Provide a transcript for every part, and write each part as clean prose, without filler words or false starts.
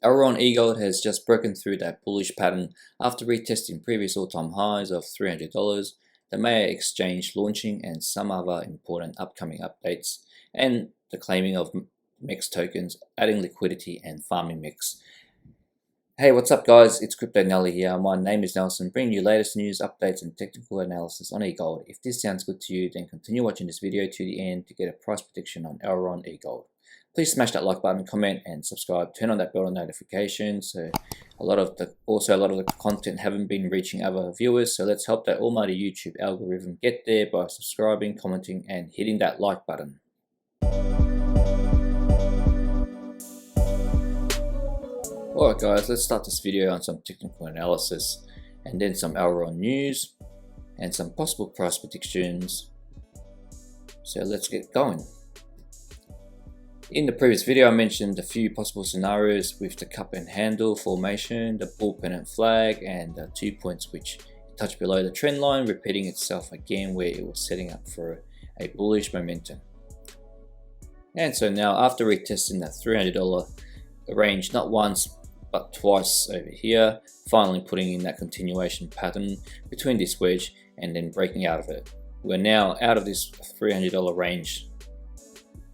Elrond EGLD has just broken through that bullish pattern after retesting previous all-time highs of $300, the Maiar exchange launching and some other important upcoming updates, and the claiming of MEX tokens, adding liquidity and farming MEX. Hey, what's up guys, it's Crypto-Nelly here. My name is Nelson, bringing you latest news, updates and technical analysis on EGLD. If this sounds good to you, then continue watching this video to the end to get a price prediction on Elrond EGLD. Please smash that like button, comment and subscribe. Turn on that bell notification. So a lot of the content haven't been reaching other viewers. So let's help that almighty YouTube algorithm get there by subscribing, commenting and hitting that like button. Alright guys, let's start this video on some technical analysis and then some Elrond news and some possible price predictions. So let's get going. In the previous video I mentioned a few possible scenarios with the cup and handle formation, the bull pennant flag and the 2 points which touch below the trend line, repeating itself again where it was setting up for a bullish momentum. And so now after retesting that $300 range not once but twice over here, finally putting in that continuation pattern between this wedge and then breaking out of it. We're now out of this $300 range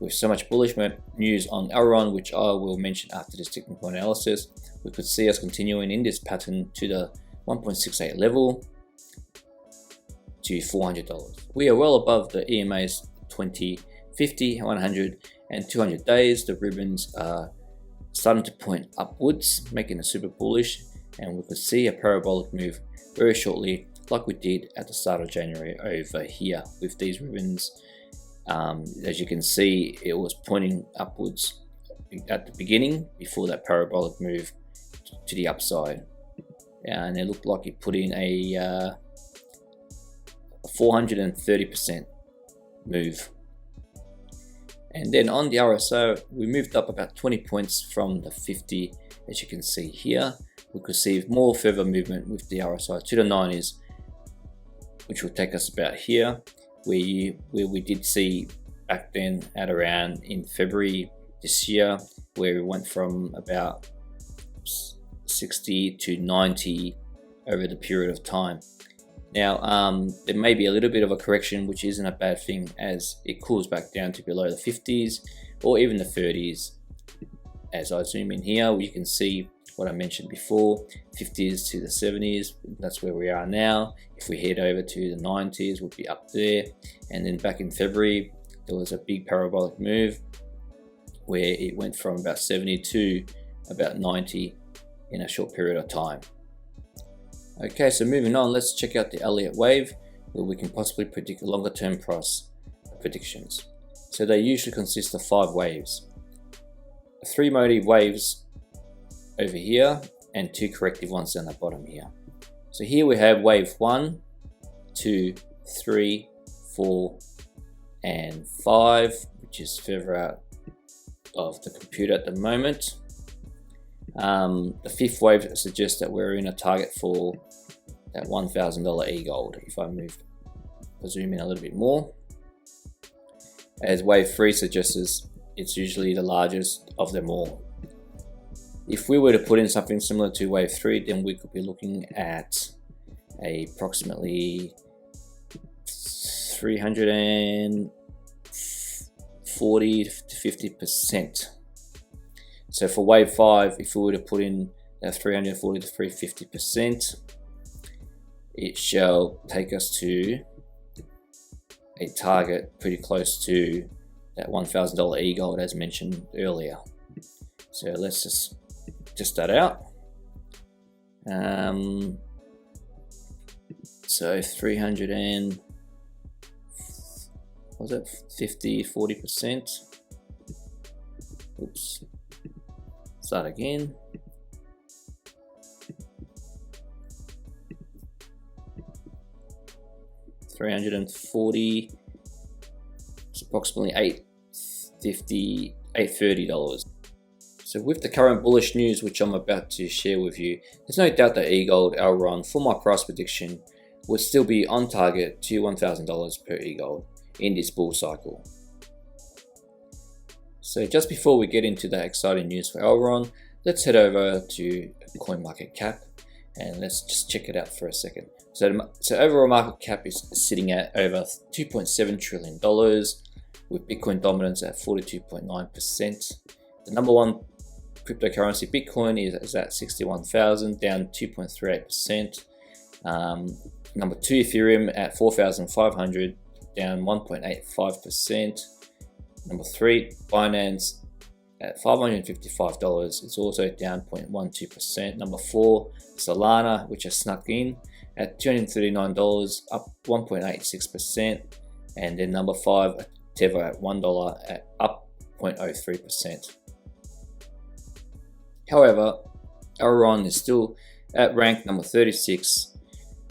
with so much bullish news on Elrond, which I will mention after this technical analysis. We could see us continuing in this pattern to the 1.68 level to $400. We are well above the EMA's 20, 50, 100 and 200 days. The ribbons are starting to point upwards, making it super bullish, and we could see a parabolic move very shortly like we did at the start of January over here with these ribbons. As you can see, it was pointing upwards at the beginning before that parabolic move to the upside, and it looked like it put in a 430% move. And then on the RSI, we moved up about 20 points from the 50. As you can see here, we could see more further movement with the RSI to the 90s, which will take us about here, where we did see back then at around in February this year, where we went from about 60 to 90 over the period of time. Now there may be a little bit of a correction, which isn't a bad thing, as it cools back down to below the 50s or even the 30s. As I zoom in here, you can see what I mentioned before, 50s to the 70s, that's where we are now. If we head over to the 90s, we'll be up there. And then back in February, there was a big parabolic move where it went from about 70 to about 90 in a short period of time. Okay, so moving on, let's check out the Elliott Wave, where we can possibly predict longer term price predictions. So they usually consist of 5 waves. 3 motive waves over here and 2 corrective ones down the bottom here. So here we have wave 1, 2, 3, 4 and 5, which is further out of the computer at the moment. The 5th wave suggests that we're in a target for that $1,000 EGLD. If I zoom in a little bit more, as wave 3 suggests, it's usually the largest of them all. If we were to put in something similar to wave 3, then we could be looking at approximately 340 to 50%. So for wave 5, if we were to put in that 340 to 350%, it shall take us to a target pretty close to that $1,000 EGLD as mentioned earlier. So let's just test that out. So 300 and was it 40%? Oops. Start again. $340. It's approximately $830. So with the current bullish news which I'm about to share with you, there's no doubt that EGLD Elrond, for my price prediction, would still be on target to $1,000 per EGLD in this bull cycle. So just before we get into that exciting news for Elrond, let's head over to CoinMarketCap and let's just check it out for a second. So overall market cap is sitting at over $2.7 trillion with Bitcoin dominance at 42.9%. The number one cryptocurrency Bitcoin is at 61,000, down 2.38%. Number 2 Ethereum at 4,500, down 1.85%. Number 3 Binance at $555, it's also down 0.12%. Number 4 Solana, which has snuck in at $239, up 1.86%. And then number 5 Tether at $1 at up 0.03%. However, Elrond is still at rank number 36.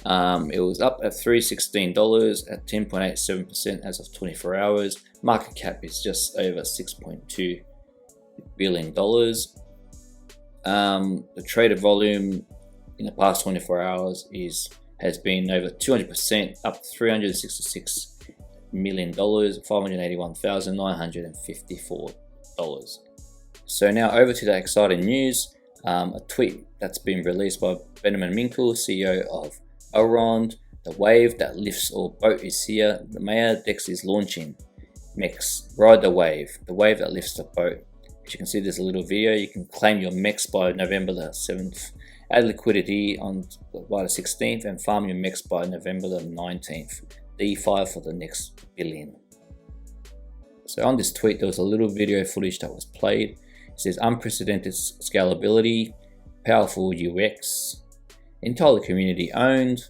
It was up at $316 at 10.87% as of 24 hours. Market cap is just over $6.2 billion. The traded volume in the past 24 hours has been over 200%, up $366 million, $581,954. So now over to the exciting news. A tweet that's been released by Benjamin Minkle, CEO of Elrond. The wave that lifts all boat is here. The Maiar DEX is launching. MEX, ride the wave that lifts the boat. As you can see, there's a little video. You can claim your MEX by November the 7th, add liquidity by the 16th, and farm your MEX by November the 19th. DeFi for the next billion. So on this tweet, there was a little video footage that was played. It says unprecedented scalability, powerful UX, entirely community owned.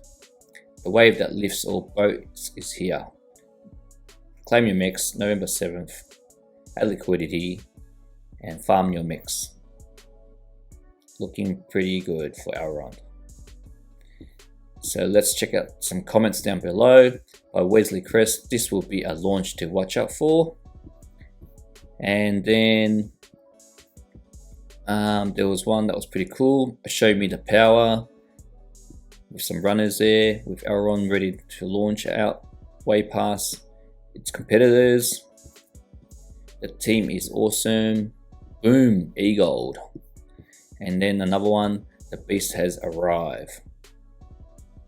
The wave that lifts all boats is here. Claim your MEX November 7th, add liquidity, and farm your MEX. Looking pretty good for Elrond. So let's check out some comments down below by Wesley Crest. This will be a launch to watch out for. And then there was one that was pretty cool. Show me the power with some runners there with Elrond ready to launch out way past its competitors. The team is awesome. Boom, Egld. And then another one, the beast has arrived.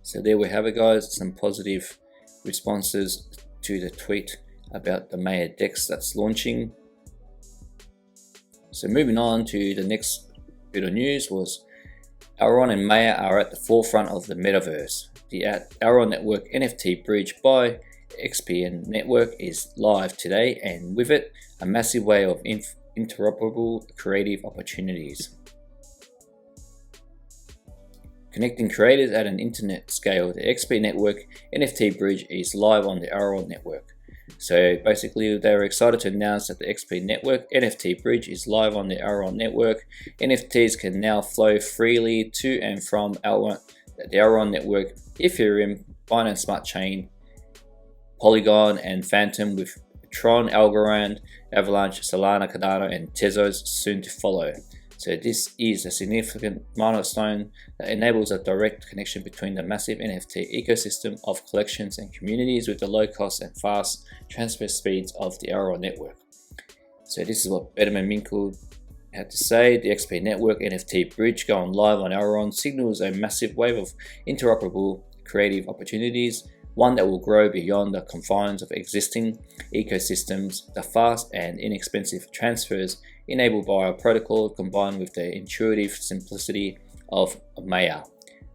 So there we have it, guys. Some positive responses to the tweet about the Maiar DEX that's launching. So moving on to the next bit of news was Elrond and Maiar are at the forefront of the metaverse. The Elrond Network NFT bridge by XPN Network is live today, and with it, a massive wave of interoperable creative opportunities. Connecting creators at an internet scale, the XP Network NFT bridge is live on the Elrond Network. So basically, they were excited to announce that the XP Network NFT bridge is live on the Elrond Network. NFTs can now flow freely to and from the Elrond Network, Ethereum, Binance Smart Chain, Polygon, and Phantom, with Tron, Algorand, Avalanche, Solana, Cardano, and Tezos soon to follow. So this is a significant milestone that enables a direct connection between the massive NFT ecosystem of collections and communities with the low cost and fast transfer speeds of the Elrond network. So this is what Benjamin Minkle had to say. The XP Network NFT bridge going live on Elrond signals a massive wave of interoperable creative opportunities, one that will grow beyond the confines of existing ecosystems. The fast and inexpensive transfers enabled by our protocol, combined with the intuitive simplicity of Maiar,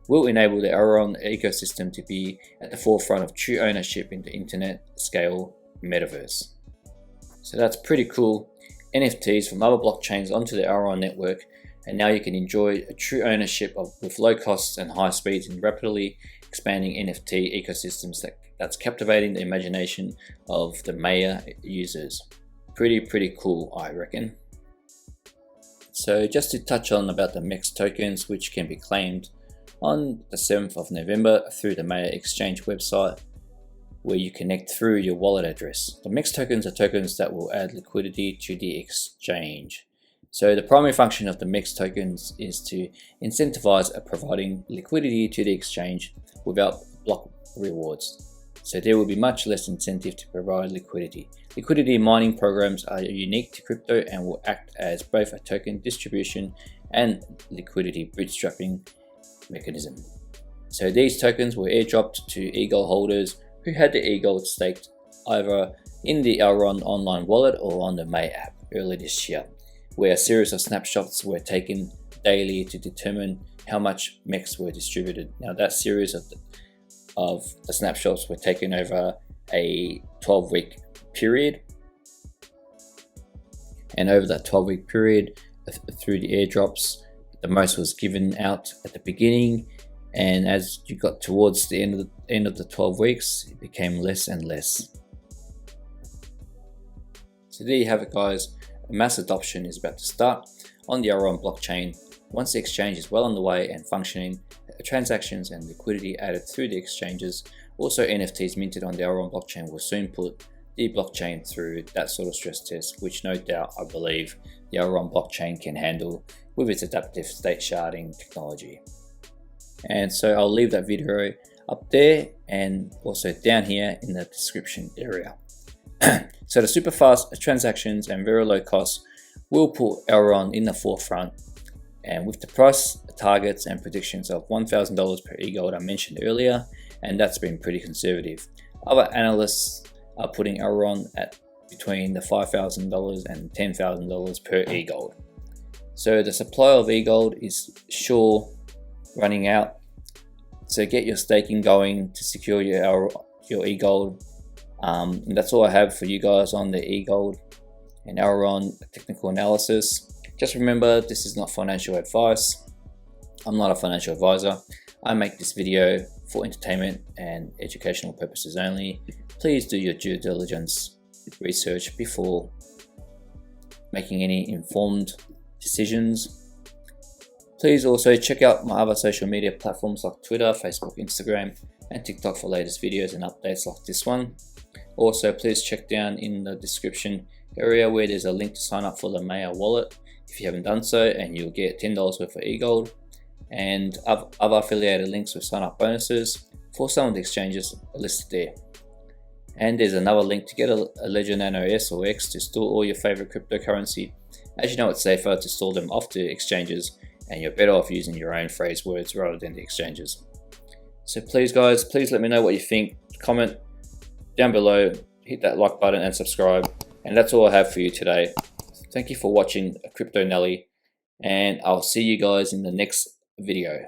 will enable the Elrond ecosystem to be at the forefront of true ownership in the internet scale metaverse. So that's pretty cool. NFTs from other blockchains onto the Elrond network, and now you can enjoy a true ownership with low costs and high speeds in rapidly expanding NFT ecosystems that's captivating the imagination of the Maiar users. Pretty cool, I reckon. So just to touch on about the MEX tokens, which can be claimed on the 7th of November through the Maiar exchange website, where you connect through your wallet address. The MEX tokens are tokens that will add liquidity to the exchange. So the primary function of the MEX tokens is to incentivize providing liquidity to the exchange without block rewards. So there will be much less incentive to provide liquidity. Liquidity mining programs are unique to crypto and will act as both a token distribution and liquidity bootstrapping mechanism. So these tokens were airdropped to Egld holders who had the Egld staked either in the Elrond online wallet or on the Maiar app early this year, where a series of snapshots were taken daily to determine how much MEX were distributed. Now that series of the snapshots were taken over a 12-week period, and over that 12-week period through the airdrops, the most was given out at the beginning, and as you got towards the end of the 12 weeks, it became less and less. So there you have it, guys. Mass adoption is about to start on the Elrond blockchain. Once the exchange is well underway and functioning, transactions and liquidity added through the exchanges, also NFTs minted on the Elrond blockchain will soon put the blockchain through that sort of stress test, which no doubt I believe the Elrond blockchain can handle with its adaptive state sharding technology. And so I'll leave that video up there and also down here in the description area. So the super fast transactions and very low costs will put Elrond in the forefront, and with the price targets and predictions of $1,000 per Egld I mentioned earlier, and that's been pretty conservative. Other analysts are putting Elrond at between the $5,000 and $10,000 per Egld. So the supply of Egld is sure running out, so get your staking going to secure your Egld. And that's all I have for you guys on the Egld and Elrond technical analysis. Just remember, this is not financial advice. I'm not a financial advisor. I make this video for entertainment and educational purposes only. Please do your due diligence research before making any informed decisions. Please also check out my other social media platforms like Twitter, Facebook, Instagram, and TikTok for latest videos and updates like this one. Also, please check down in the description area where there's a link to sign up for the Maiar wallet if you haven't done so, and you'll get $10 worth of Egld, and other affiliated links with sign up bonuses for some of the exchanges are listed there. And there's another link to get a Ledger Nano S or X to store all your favorite cryptocurrency. As you know, it's safer to store them off the exchanges, and you're better off using your own phrase words rather than the exchanges. So please guys, please let me know what you think. Comment down below, hit that like button and subscribe. And that's all I have for you today. Thank you for watching Crypto-Nelly, and I'll see you guys in the next video.